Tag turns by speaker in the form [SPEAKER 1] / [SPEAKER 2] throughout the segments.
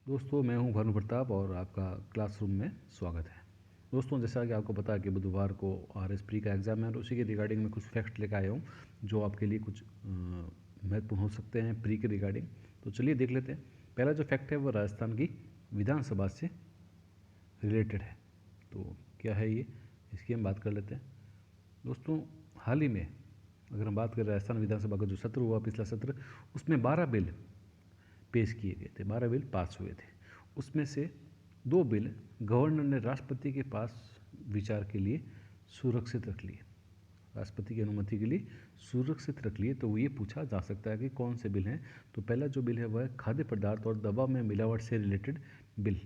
[SPEAKER 1] दोस्तों, मैं हूं भानु प्रताप और आपका क्लासरूम में स्वागत है। दोस्तों, जैसा कि आपको पता है कि बुधवार को आरएस प्री का एग्ज़ाम है और उसी के रिगार्डिंग में कुछ फैक्ट लेकर आया हूं जो आपके लिए कुछ महत्वपूर्ण हो सकते हैं प्री के रिगार्डिंग। तो चलिए देख लेते हैं। पहला जो फैक्ट है वो राजस्थान की विधानसभा से रिलेटेड है। तो क्या है ये, इसकी हम बात कर लेते हैं। दोस्तों, हाल ही में अगर हम बात करें राजस्थान विधानसभा का जो सत्र हुआ, पिछला सत्र, उसमें 12 बिल पेश किए गए थे, 12 बिल पास हुए थे। उसमें से 2 बिल गवर्नर ने राष्ट्रपति के पास विचार के लिए सुरक्षित रख लिए, राष्ट्रपति की अनुमति के लिए सुरक्षित रख लिए। तो ये पूछा जा सकता है कि कौन से बिल हैं। तो पहला जो बिल है वह है खाद्य पदार्थ और दवा में मिलावट से रिलेटेड बिल।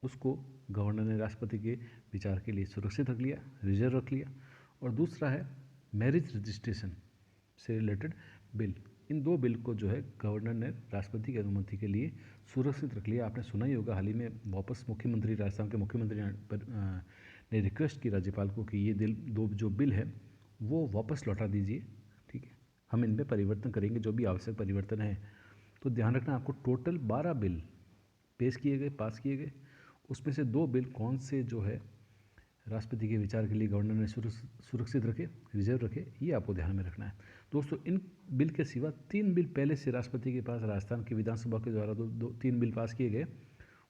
[SPEAKER 1] उसको गवर्नर ने राष्ट्रपति के विचार के लिए सुरक्षित रख लिया, रिजर्व रख लिया। और दूसरा है मैरिज रजिस्ट्रेशन से रिलेटेड बिल। इन 2 बिल को जो है गवर्नर ने राष्ट्रपति की अनुमति के लिए सुरक्षित रख लिया। आपने सुना ही होगा, हाल ही में वापस मुख्यमंत्री, राजस्थान के मुख्यमंत्री ने रिक्वेस्ट की राज्यपाल को कि ये 2 जो बिल है वो वापस लौटा दीजिए, ठीक है, हम इनमें परिवर्तन करेंगे, जो भी आवश्यक परिवर्तन है। तो ध्यान रखना, आपको टोटल 12 बिल पेश किए गए, पास किए गए। उसमें से 2 बिल कौन से जो है राष्ट्रपति के विचार के लिए गवर्नर ने सुरक्षित रखे, रिजर्व रखे, ये आपको ध्यान में रखना है। दोस्तों, इन बिल के सिवा 3 बिल पहले से राष्ट्रपति के पास राजस्थान की विधानसभा के द्वारा 3 बिल पास किए गए।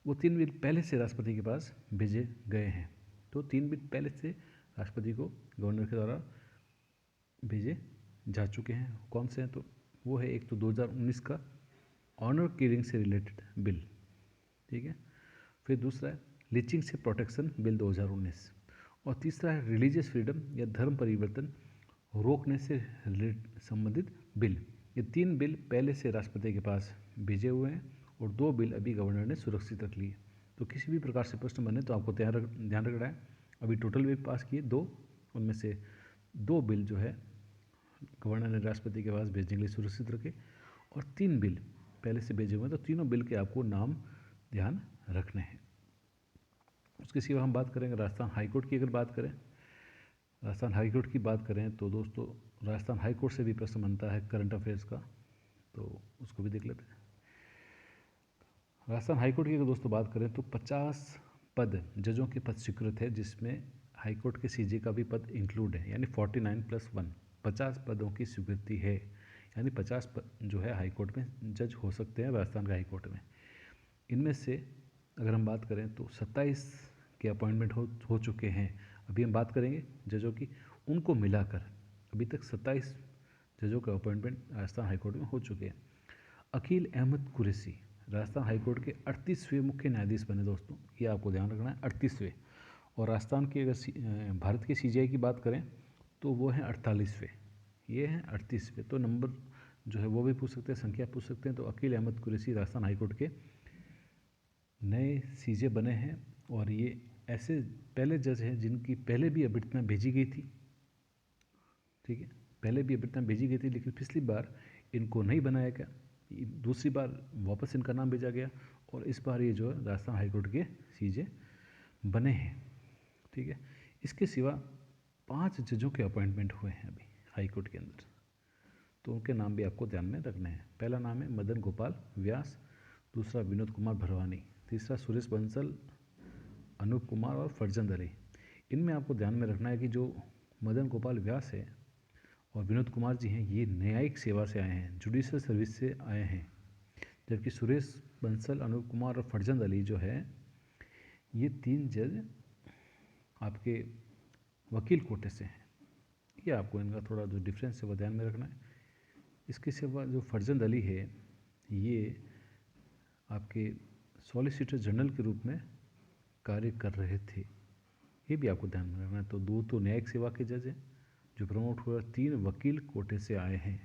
[SPEAKER 1] वो 3 बिल पहले से राष्ट्रपति के पास भेजे गए हैं। तो 3 बिल पहले से राष्ट्रपति को गवर्नर के द्वारा भेजे जा चुके हैं। कौन से हैं? तो वो है, एक तो 2019 का ऑनर किलिंग से रिलेटेड बिल, ठीक है। फिर दूसरा है लिचिंग से प्रोटेक्शन बिल 2019, और तीसरा है रिलीजियस फ्रीडम या धर्म परिवर्तन रोकने से संबंधित बिल। ये 3 बिल पहले से राष्ट्रपति के पास भेजे हुए हैं और 2 बिल अभी गवर्नर ने सुरक्षित रख लिए। तो किसी भी प्रकार से प्रश्न बने तो आपको ध्यान रखना है। अभी टोटल बिल पास किए 2, उनमें से 2 बिल जो है गवर्नर ने राष्ट्रपति के पास भेजने के लिए सुरक्षित रखे, और 3 बिल पहले से भेजे हुए हैं। तो तीनों बिल के आपको नाम ध्यान रखने हैं। उसके सिवा हम बात करेंगे राजस्थान हाईकोर्ट की। अगर बात करें राजस्थान हाईकोर्ट की बात करें तो दोस्तों, राजस्थान हाईकोर्ट से भी प्रश्न बनता है करंट अफेयर्स का, तो उसको भी देख लेते हैं। राजस्थान हाईकोर्ट की अगर दोस्तों बात करें तो 50 पद जजों के पद स्वीकृत है, जिसमें हाईकोर्ट के सीजे का भी पद इंक्लूड है, यानी 49+1 50 पदों की स्वीकृति है। यानी 50 पद जो है हाईकोर्ट में जज हो सकते हैं राजस्थान के हाईकोर्ट में। इनमें से अगर हम बात करें तो 27 के अपॉइंटमेंट हो चुके हैं। अभी हम बात करेंगे जजों की, उनको मिलाकर अभी तक 27 जजों का अपॉइंटमेंट राजस्थान हाईकोर्ट में हो चुके हैं। अकील अहमद कुरैशी राजस्थान हाईकोर्ट के 38वें मुख्य न्यायाधीश बने। दोस्तों, ये आपको ध्यान रखना है, 38वें। और राजस्थान के अगर भारत के सीजीआई की बात करें तो वो हैं 48वें, ये हैं 38वें। तो नंबर जो है वो भी पूछ सकते हैं, संख्या पूछ सकते हैं। तो अकील अहमद कुरैशी राजस्थान हाईकोर्ट के नए सीजे बने हैं, और ये ऐसे पहले जज हैं जिनकी पहले भी अभ्यर्थना भेजी गई थी, ठीक है, पहले भी अभ्यर्थना भेजी गई थी, लेकिन पिछली बार इनको नहीं बनाया गया, दूसरी बार वापस इनका नाम भेजा गया, और इस बार ये जो है राजस्थान हाईकोर्ट के सीजे बने हैं, ठीक है। इसके सिवा 5 जजों के अपॉइंटमेंट हुए हैं अभी हाईकोर्ट के अंदर, तो उनके नाम भी आपको ध्यान में रखने हैं। पहला नाम है मदन गोपाल व्यास, दूसरा विनोद कुमार भरवानी, तीसरा सुरेश बंसल, अनूप कुमार और फरजंद अली। इनमें आपको ध्यान में रखना है कि जो मदन गोपाल व्यास है और विनोद कुमार जी हैं, ये न्यायिक सेवा से आए हैं, जुडिशल सर्विस से आए हैं। जबकि सुरेश बंसल, अनूप कुमार और फरजंद अली जो है, ये 3 जज आपके वकील कोटे से हैं। ये आपको इनका थोड़ा जो डिफरेंस है वो ध्यान में रखना है। इसके सिवा जो फरजंद अली है, ये आपके सॉलिसिटर जनरल के रूप में कार्य कर रहे थे, ये भी आपको ध्यान में रखना है। तो 2 तो न्यायिक सेवा के जज हैं जो प्रमोट हुए, 3 वकील कोटे से आए हैं।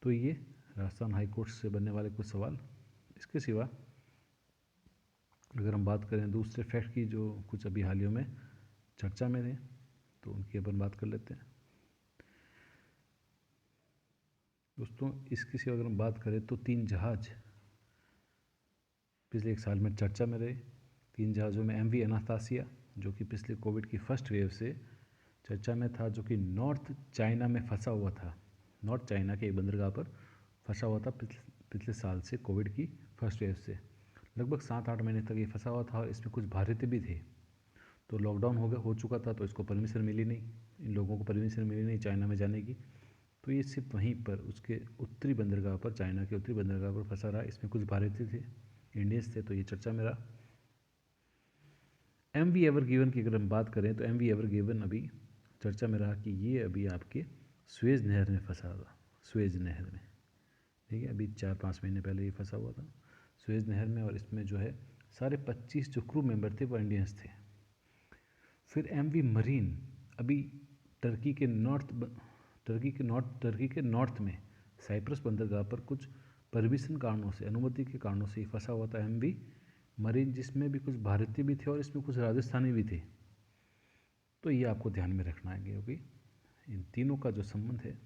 [SPEAKER 1] तो ये राजस्थान हाई कोर्ट से बनने वाले कुछ सवाल। इसके सिवा अगर हम बात करें दूसरे फैक्ट की जो कुछ अभी हाल ही में चर्चा में थे, तो उनकी अपन बात कर लेते हैं। दोस्तों, इसके सिवा अगर हम बात करें तो 3 जहाज पिछले 1 साल में चर्चा में रहे। 3 जहाज़ों में MV एनास्तासिया, जो कि पिछले कोविड की फर्स्ट वेव से चर्चा में था, जो कि नॉर्थ चाइना में फंसा हुआ था, नॉर्थ चाइना के एक बंदरगाह पर फंसा हुआ था पिछले साल से, कोविड की फर्स्ट वेव से। लगभग 7-8 महीने तक ये फंसा हुआ था और इसमें कुछ भारतीय भी थे। तो लॉकडाउन हो चुका था, तो इसको परमिशन मिली नहीं, इन लोगों को परमिशन मिली नहीं चाइना में जाने की। तो ये सिर्फ वहीं पर उसके उत्तरी बंदरगाह पर, चाइना के उत्तरी बंदरगाह पर फंसा रहा। इसमें कुछ भारतीय थे, इंडियंस थे, तो ये चर्चा में रहा। MV एवर गिवन की अगर हम बात करें तो MV एवर गिवन अभी चर्चा में रहा कि ये अभी आपके स्वेज नहर में फंसा था, स्वेज नहर में, ठीक है। अभी 4-5 महीने पहले ये फंसा हुआ था स्वेज नहर में, और इसमें जो है सारे 25 जो क्रू मेंबर थे वो इंडियंस थे। फिर MV मरीन अभी टर्की के नॉर्थ में साइप्रस बंदरगाह पर कुछ परमिशन कारणों से, अनुमति के कारणों से फंसा हुआ था MV मरीन, जिसमें भी कुछ भारतीय भी थे और इसमें कुछ राजस्थानी भी थे। तो ये आपको ध्यान में रखना है, क्योंकि इन तीनों का जो संबंध है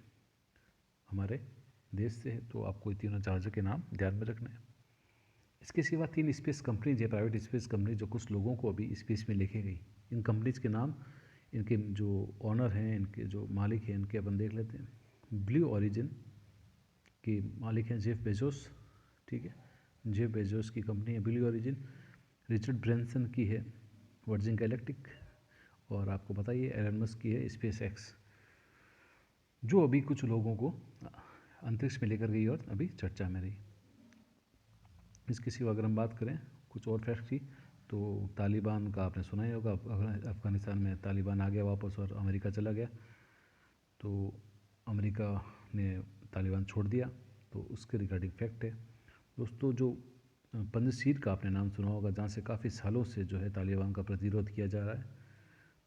[SPEAKER 1] हमारे देश से है, तो आपको ये तीनों जहाज़ों के नाम ध्यान में रखना है। इसके सिवा 3 स्पेस कंपनीज है, प्राइवेट स्पेस कंपनी, जो कुछ लोगों को अभी स्पेस में लेके गई। इन कंपनीज के नाम, इनके जो ऑनर हैं, इनके जो मालिक हैं, इनके अपन देख लेते हैं। ब्लू ओरिजिन के मालिक हैं जेफ बेजोस, ठीक है। जेफ बेजोस की कंपनी है ब्लू ओरिजिन। रिचर्ड ब्रैंसन की है वर्जिन गैलेक्टिक, और आपको पता ही है एलन मस्क की है स्पेस एक्स, जो अभी कुछ लोगों को अंतरिक्ष में लेकर गई और अभी चर्चा में रही। इसके सिवा अगर हम बात करें कुछ और फैक्ट की, तो तालिबान का आपने सुना ही होगा, अफ़गानिस्तान में तालिबान आ गया वापस और अमेरिका चला गया। तो अमेरिका ने तालिबान छोड़ दिया, तो उसके रिगार्डिंग फैक्ट है दोस्तों। जो पंजशीर का आपने नाम सुना होगा, जहाँ से काफ़ी सालों से जो है तालिबान का प्रतिरोध किया जा रहा है।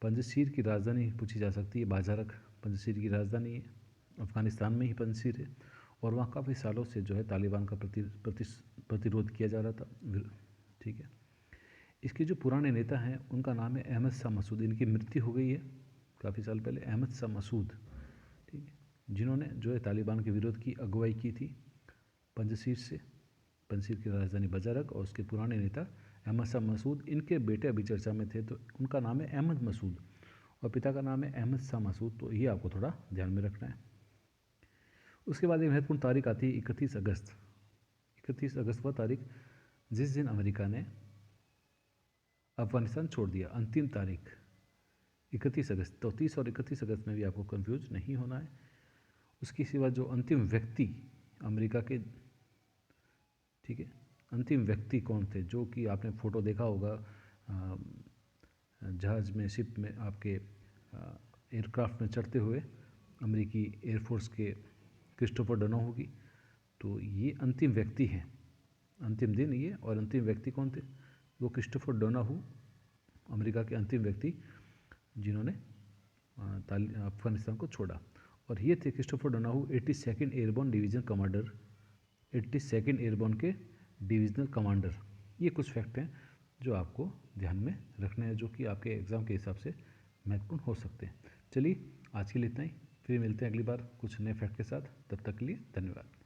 [SPEAKER 1] पंजशीर की राजधानी पूछी जा सकती है बाजारक, पंजशीर की राजधानी है, अफ़गानिस्तान में ही पंजशीर है, और वहाँ काफ़ी सालों से जो है तालिबान का प्रतिरोध किया जा रहा था, ठीक है। इसके जो पुराने नेता हैं उनका नाम है अहमद शाह मसूद। इनकी मृत्यु हो गई है काफ़ी साल पहले, अहमद शाह मसूद, ठीक है, जिन्होंने जो है तालिबान के विरोध की अगुवाई की थी पंजशीर से, पंजशीर की राजधानी बाजारक, और उसके पुराने नेता अहमद शाह मसूद। इनके बेटे अभी चर्चा में थे, तो उनका नाम है अहमद मसूद और पिता का नाम है अहमद शाह मसूद। तो ये आपको थोड़ा ध्यान में रखना है। उसके बाद एक महत्वपूर्ण तारीख आती है 31 अगस्त। 31 अगस्त वह तारीख जिस दिन अमेरिका ने अफगानिस्तान छोड़ दिया, अंतिम तारीख 31 अगस्त। तो 30 और 31 अगस्त में भी आपको कंफ्यूज नहीं होना है। उसके सिवा जो अंतिम व्यक्ति अमेरिका के, ठीक है, अंतिम व्यक्ति कौन थे, जो कि आपने फ़ोटो देखा होगा जहाज़ में, शिप में, आपके एयरक्राफ्ट में चढ़ते हुए अमेरिकी एयरफोर्स के क्रिस्टोफर डोनाहू की। तो ये अंतिम व्यक्ति हैं, अंतिम दिन ये, और अंतिम व्यक्ति कौन थे, वो क्रिस्टोफर डोनाहू, अमेरिका के अंतिम व्यक्ति जिन्होंने अफगानिस्तान को छोड़ा। और ये थे Christopher Donahue, 82nd airborne division commander, 82nd airborne के डिविजनल कमांडर। ये कुछ फैक्ट हैं जो आपको ध्यान में रखने हैं, जो कि आपके एग्ज़ाम के हिसाब से महत्वपूर्ण हो सकते हैं। चलिए आज के लिए इतना ही, फिर मिलते हैं अगली बार कुछ नए फैक्ट के साथ। तब तक के लिए धन्यवाद।